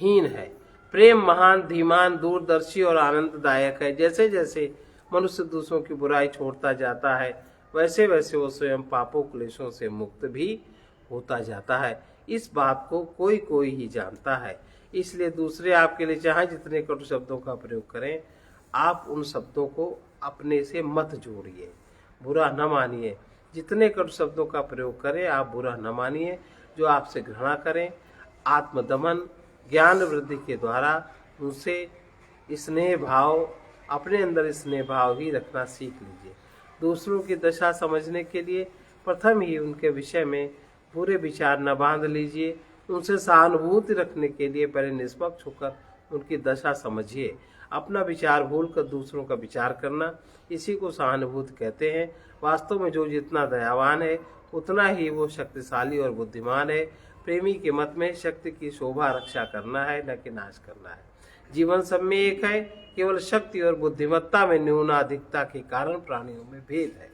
हीन है। प्रेम महान धीमान दूरदर्शी और आनंददायक है। जैसे जैसे मनुष्य दूसरों की बुराई छोड़ता जाता है, वैसे वैसे वो स्वयं पापों क्लेशों से मुक्त भी होता जाता है। इस बात को कोई कोई ही जानता है। इसलिए दूसरे आपके लिए चाहे जितने कटु शब्दों का प्रयोग करें, आप उन शब्दों को अपने से मत जोड़िए, बुरा न मानिए। जितने कटु शब्दों का प्रयोग करें आप बुरा न मानिए। जो आपसे घृणा करें, आत्मदमन ज्ञान वृद्धि के द्वारा उनसे स्नेह भाव अपने अंदर स्नेह भाव ही रखना सीख लीजिए। दूसरों की दशा समझने के लिए प्रथम ही उनके विषय में बुरे विचार न बांध लीजिए। उनसे सहानुभूति रखने के लिए पहले निष्पक्ष होकर उनकी दशा समझिए। अपना विचार भूलकर दूसरों का विचार करना, इसी को सहानुभूति कहते हैं। वास्तव में जो जितना दयावान है उतना ही वो शक्तिशाली और बुद्धिमान है। प्रेमी के मत में शक्ति की शोभा रक्षा करना है, न कि नाश करना है। जीवन सब में एक है, केवल शक्ति और बुद्धिमत्ता में न्यूनाधिकता के कारण प्राणियों में भेद है।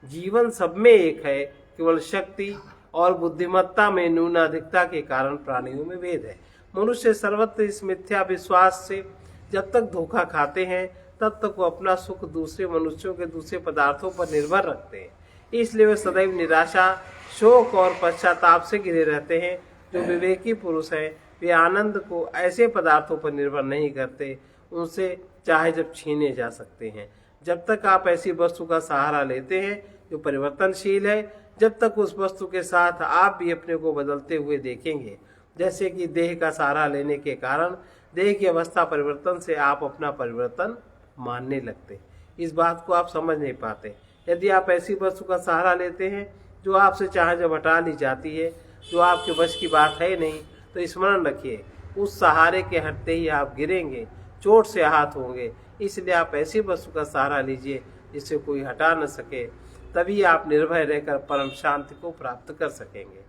जीवन सब में एक है, केवल शक्ति और बुद्धिमत्ता में न्यूनाधिकता के कारण प्राणियों में भेद है। मनुष्य सर्वत्र इस मिथ्या विश्वास से जब तक धोखा खाते हैं तब तक वो अपना सुख दूसरे मनुष्यों के दूसरे पदार्थों पर निर्भर रखते हैं। इसलिए वे सदैव निराशा, शोक और पश्चाताप से घिरे रहते हैं। जो विवेकी पुरुष हैं वे आनंद को ऐसे पदार्थों पर निर्भर नहीं करते, उनसे चाहे जब छीने जा सकते हैं। जब तक आप ऐसी वस्तु का सहारा लेते हैं जो परिवर्तनशील है, जब तक उस वस्तु के साथ आप भी अपने को बदलते हुए देखेंगे। जैसे कि देह का सहारा लेने के कारण देह की अवस्था परिवर्तन से आप अपना परिवर्तन मानने लगते। इस बात को आप समझ नहीं पाते। यदि आप ऐसी वस्तु का सहारा लेते हैं जो आपसे चाहे जब हटा ली जाती है, जो आपके वश की बात है नहीं, तो स्मरण रखिए उस सहारे के हटते ही आप गिरेंगे, चोट से आहत होंगे। इसलिए आप ऐसी वस्तु का सहारा लीजिए जिसे कोई हटा न सके, तभी आप निर्भय रहकर परम शांति को प्राप्त कर सकेंगे।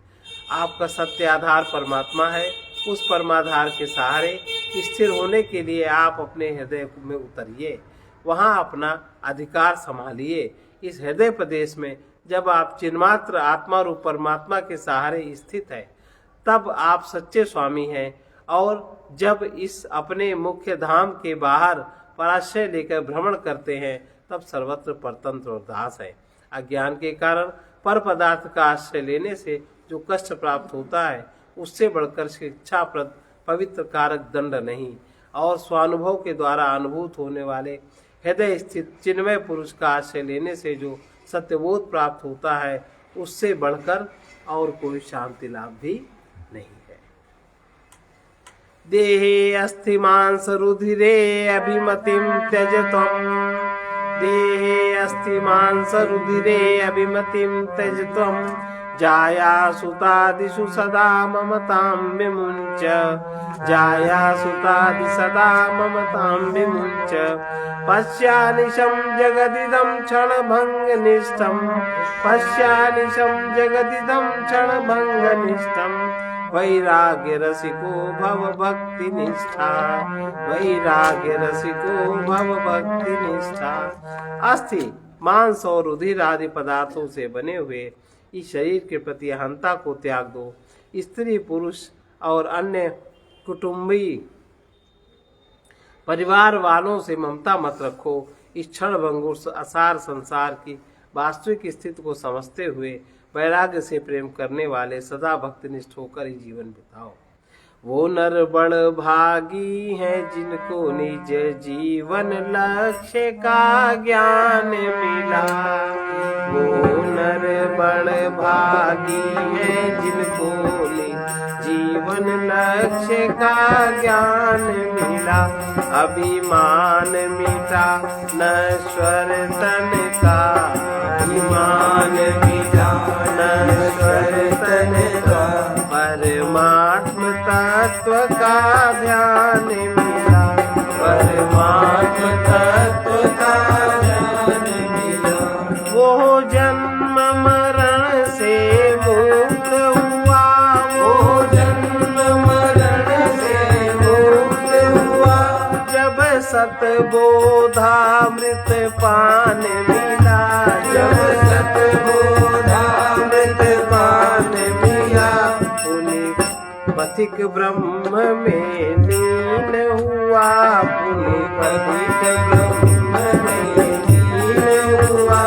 आपका सत्य आधार परमात्मा है। उस परमाधार के सहारे स्थिर होने के लिए आप अपने हृदय में उतरिए, वहां अपना अधिकार संभालिए। इस हृदय प्रदेश में जब आप चिन्मात्र आत्मा रूप परमात्मा के सहारे स्थित है, तब आप सच्चे स्वामी हैं। और जब इस अपने मुख्य धाम के बाहर पराश्रय लेकर भ्रमण करते हैं, तब सर्वत्र परतंत्र और दास है। अज्ञान के कारण पर पदार्थ का आश्रय लेने से जो कष्ट प्राप्त होता है, उससे बढ़कर शिक्षाप्रद पवित्र कारक दंड नहीं। और स्वानुभव के द्वारा अनुभूत होने वाले हृदय स्थित चिन्मय पुरुष का आश्रय लेने से जो सत्यबोध प्राप्त होता है, उससे बढ़कर और कोई शांति लाभ भी नहीं है। देहे अस्ति मांस रुधिरे अभिमतिम त्यजतम, देहे अस्ति मांस रुधिरे अभिमतिम त्यजतम, जाया सुतादिषु सदा ममतां विमुञ्च, जाया सुतादि सदा ममतां विमुञ्च, पश्यानिशं जगदिदं क्षणभङ्गनिष्ठं, पश्यानिशं जगदिदं क्षणभङ्गनिष्ठं, वैराग्य रसिको भव भक्ति निष्ठा, वैराग्य रसिको भव भक्ति निष्ठा। अस्थि, मांस और रुधिर आदि पदार्थों से बने हुए इस शरीर के प्रति अहंता को त्याग दो। स्त्री, पुरुष और अन्य कुटुंबी परिवार वालों से ममता मत रखो। इस क्षण भंगुर असार संसार की वास्तविक स्थिति को समझते हुए वैराग्य से प्रेम करने वाले सदा भक्तिनिष्ठ होकर ही जीवन बिताओ। वो नर बड़ भागी हैं जिनको निज जीवन लक्ष्य का ज्ञान मिला, वो नर बड़ भागी हैं जिनको निज जीवन लक्ष्य का ज्ञान मिला, अभिमान मिटा नश्वर तन का, अभिमान मिटा नश्वर तन का, परमात्म तत्व का ध्यान मिला, परमात्म तत्व का ध्यान मिला। वो जन्म मरण से मुक्त हुआ, वो जन्म मरण से मुक्त हुआ, जब सतबोधामृत पान मिला, जब सतबोधामृत पान मिला, पथिक ब्रह्म में लीन हुआ, पथिक ब्रह्म में लीन हुआ,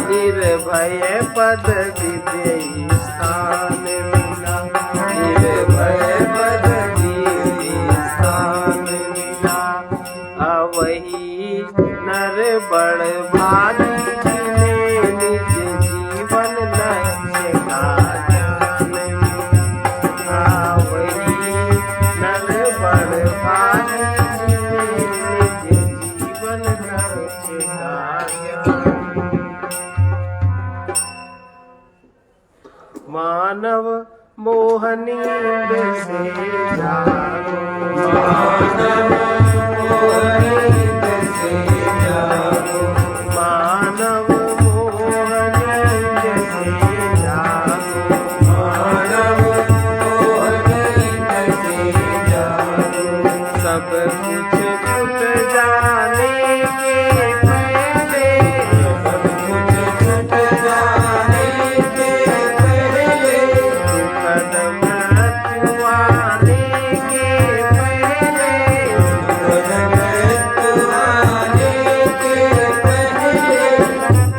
निर्भय पद दिव्य स्थान मिला, निर्भय पद दिव्य स्थान मिला। वही नर बड़ भागी जिन्हें निज जीवन लक्ष्य का ज्ञान मिला, वही नर बड़ भागी जिन्हें निज जीवन लक्ष्य का ज्ञान। मानव मोह नींद से जागो, मानव मोहनीत से जागो मानव मोहनीत से जागो मानव मोहनीत से जागो सब कुछ छूट जाने के पहले सब कुछ छूट जाने के पहले दुखद मृत्यु आने के पहले मृत्यु आने के पहले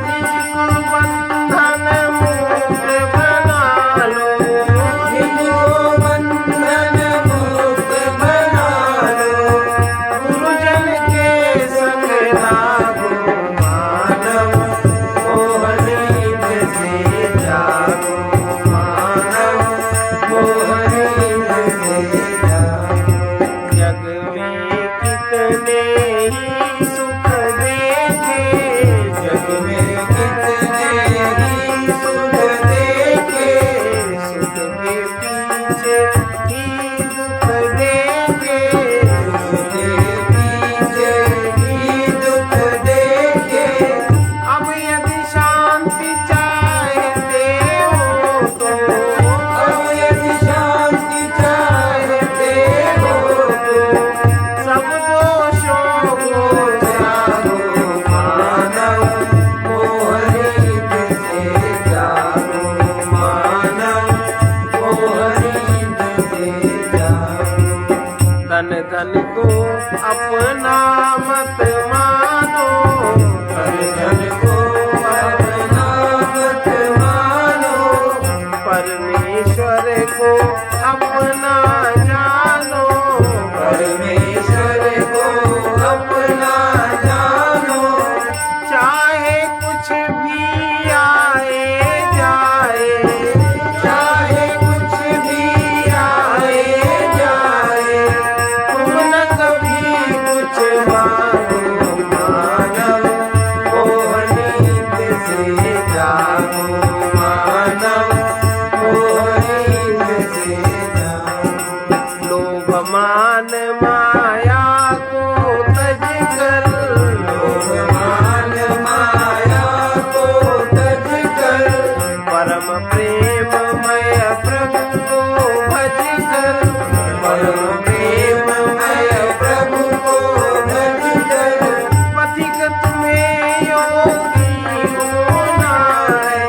निजको बंधन मुक्त बना लो निजको बंधन मुक्त बना लो गुरुजन के संग लागो मानव मोहनीत से जागो मानव मोहनीत से जागो जग में कितने ही सुख देखे जग में कितने ही सुख देखे सुख के पीछे ही दुख देखे उसके पीछे ही दुख देखे अब यदि शांति चाहते हो तो अब यदि शांति चाहते हो तो सब दोषों को जागो मानव मोहनीत से जागो मानव मोहनीत से जागो धन धन को अपना मत मानो धन धन को अपना मत मानो परमेश्वर को अपना जानो परमेश्वर को अपना जानो चाहे कुछ भी आए जाए चाहे कुछ भी आए जाए तुम न कभी कुछ मांगो मानव मोहनीत से जागो मानव मोहनीत से जागो लोभ मान माया को तज कर लोभ मान माया को तज कर परम प्रेममय प्रभु को भज कर परम प्रेममय प्रभु को भज कर पथिक तुम्हें योगी होना है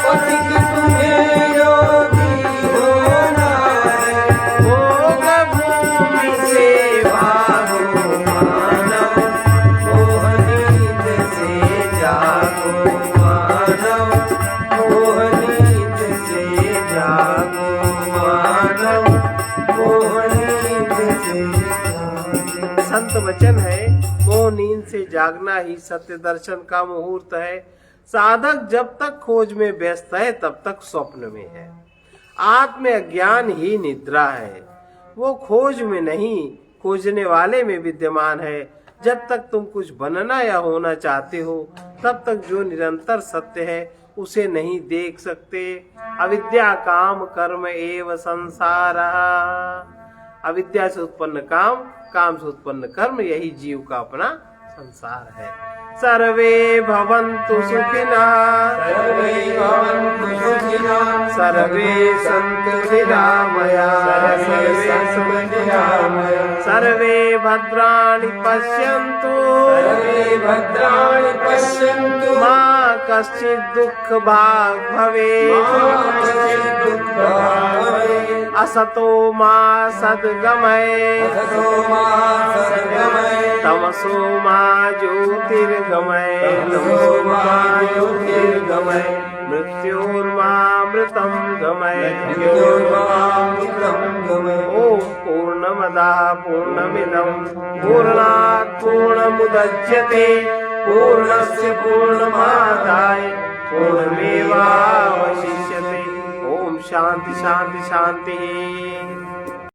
पथिक तुम्हें योगी होना है भोग भूमि से भागो मानव मोहनीत से जागो मानव मोहनीत से जागो मानव मोहनीत से जागो संत वचन है मोह नींद से जागना ही सत्य दर्शन का मुहूर्त है। साधक जब तक खोज में व्यस्त है तब तक स्वप्न में है। आत्म अज्ञान ही निद्रा है, वो खोज में नहीं खोजने वाले में विद्यमान है। जब तक तुम कुछ बनना या होना चाहते हो तब तक जो निरंतर सत्य है उसे नहीं देख सकते। अविद्या काम कर्म एव संसार, अविद्या से उत्पन्न काम, काम से उत्पन्न कर्म, यही जीव का अपना संसार है। सर्वे भवन्तु सुखिनः सर्वे भवन्तु सुखिनः सर्वे सन्तु निरामयाः सर्वे सन्तु निरामयाः सर्वे भद्राणि पश्यन्तु सर्वे भद्राणि पश्यन्तु मा कश्चित् दुःखभाग् भवेत् कश्चित् दुःखभाग् भवेत् असतो मा सद्गमय असतो मा सद्गमय तमसो मा ज्योतिर्गमय तमसो मा ज्योतिर्गमय मृत्योर्मामृतं गमय मृत्योर्मामृतं गमय ॐ पूर्णमदः पूर्णमिदं पूर्णात् पूर्णमुदच्यते पूर्णस्य पूर्णमादाय पूर्णमेवावशिष्यते। ॐ शान्ति शान्ति शान्तिः।